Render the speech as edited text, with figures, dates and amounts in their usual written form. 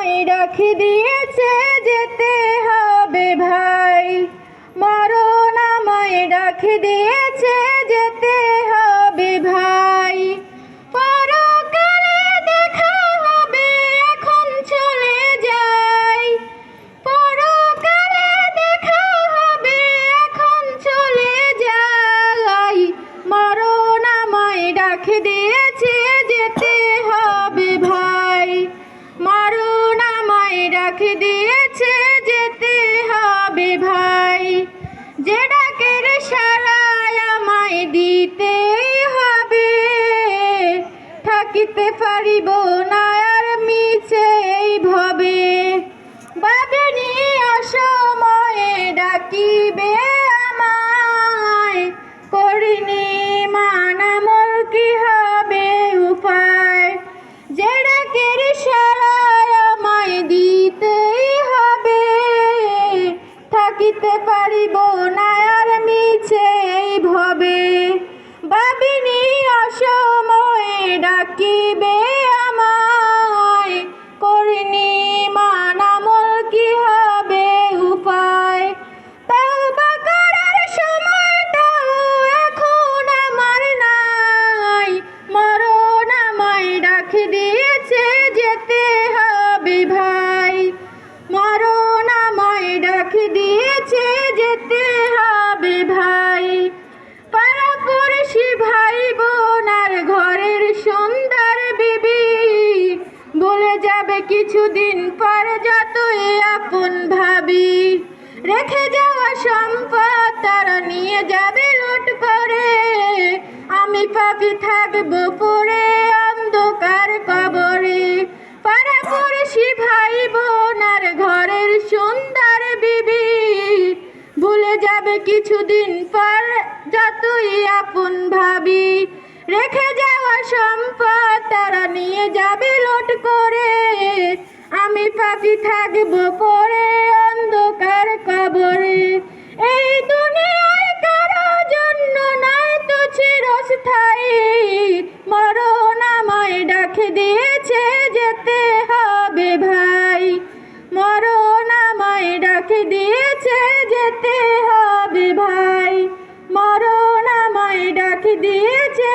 আমায় রাখি দিয়েছে যেতে হবে ভাই, মরণ আমায় রাখি দিয়েছে যেতে হবে ভাই। পরকালে দেখা হবে এখন চলে যাই, পরকালে দেখা হবে এখন চলে যাই, মরণ আমায় রাখি দিয়েছে যেতে হবে ভাই, মরণ আমায় রাখি দিয়েছে যেতে হবে ভাই। যে ডাকের সাড়ায় আমায় দিতেই হবে, থাকিতে পারিব না আর মিছে এই ভবে। ভাবিনি অসময়ে ডাকিবে আমায়, করিনি মান আমল কি হবে উপায়। যে ডাকের সাড়ায় আমায় দিতেই হবে, থাকিতে পারিব না আর মিছে এই ভবে। ভাবিনি অসময়ে ডাকিবে আমায়, করিনি মান আমল কি হবে উপায়। তওবা করার সময়টাও এখন আমার নাই, মরণ আমায় রাখি দিয়েছে যেতে হবে ভাই, মরণ আমায় রাখি দিয়েছে যেতে হবে ভাই। পাড়াপড়শি ভাই বোন আর ঘরের সুন্দর বিবি বলে যাবে কিছুদিন পর যতই আপন ভাবি। রেখে যাওয়া সম্পদ তারা নিয়ে যাবে লুট করে, আমি পাপী থাকবো পড়ে অন্ধকার কবরে। পাড়াপড়শি ভাই বোন আর ঘরের সুন্দর বিবি ভুলে যাবে কিছুদিন পর যতই আপন ভাবি। রেখে যাওয়া সম্পদ তারা নিয়ে যাবে লুট করে, আমি পাপী থাকবো পড়ে অন্ধকার কবরে। এই দুনিয়ায় কারো জন্য নয় তো চিরস্থায়ী, মরণ আমায় ডাকে দিয়েছে যেতে হবে ভাই, মরণ আমায় ডাকে দিয়েছে যেতে হবে ভাই, মরণ আমায় ডাকে দিয়েছে